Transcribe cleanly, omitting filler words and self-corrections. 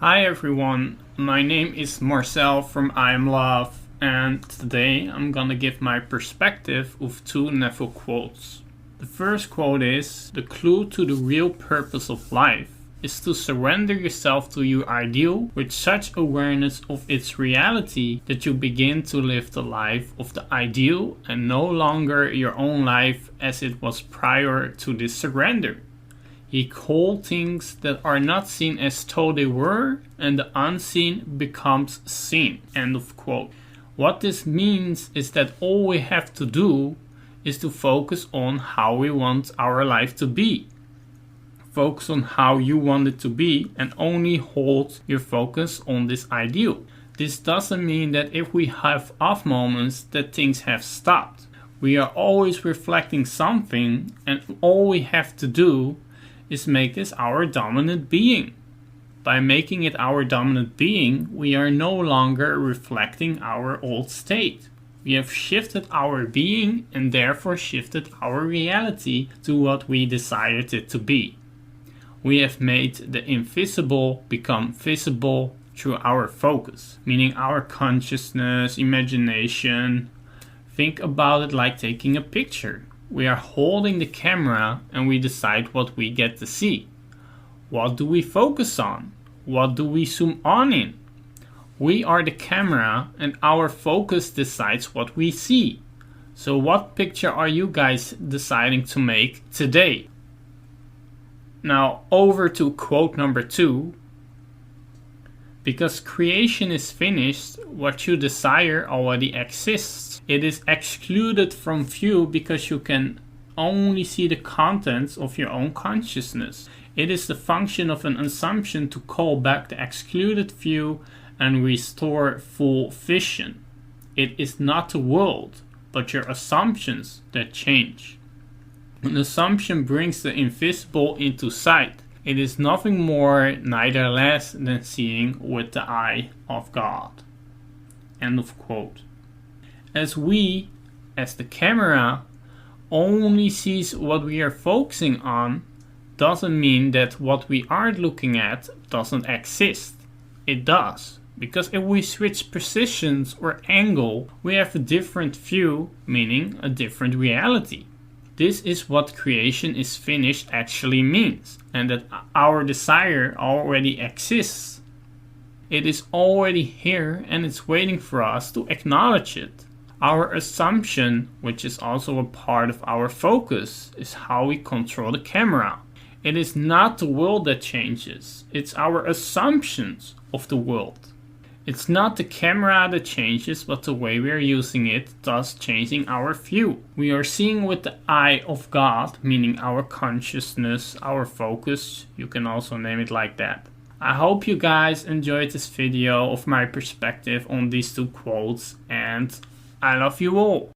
Hi everyone, my name is Marcel from I Am Love, and today I'm gonna give my perspective of two Neville quotes. The first quote is, "The clue to the real purpose of life is to surrender yourself to your ideal with such awareness of its reality that you begin to live the life of the ideal and no longer your own life as it was prior to this surrender. He called things that are not seen as though they were, and the unseen becomes seen." End of quote. What this means is that all we have to do is to focus on how we want our life to be. Focus on how you want it to be and only hold your focus on this ideal. This doesn't mean that if we have off moments that things have stopped. We are always reflecting something, and all we have to do is make this our dominant being. By making it our dominant being, we are no longer reflecting our old state. We have shifted our being and therefore shifted our reality to what we desired it to be. We have made the invisible become visible through our focus, meaning our consciousness, imagination. Think about it like taking a picture. We are holding the camera and we decide what we get to see. What do we focus on? What do we zoom on in? We are the camera and our focus decides what we see. So what picture are you guys deciding to make today? Now over to quote number 2. Because creation is finished, what you desire already exists. It is excluded from view because you can only see the contents of your own consciousness. It is the function of an assumption to call back the excluded view and restore full vision. It is not the world, but your assumptions that change. An assumption brings the invisible into sight. It is nothing more, neither less than seeing with the eye of God. End of quote. As we, as the camera, only sees what we are focusing on, doesn't mean that what we are looking at doesn't exist. It does. Because if we switch positions or angle, we have a different view, meaning a different reality. This is what creation is finished actually means, and that our desire already exists. It is already here and it's waiting for us to acknowledge it. Our assumption, which is also a part of our focus, is how we control the camera. It is not the world that changes, it's our assumptions of the world. It's not the camera that changes, but the way we are using it, thus changing our view. We are seeing with the eye of God, meaning our consciousness, our focus. You can also name it like that. I hope you guys enjoyed this video of my perspective on these two quotes, and I love you all.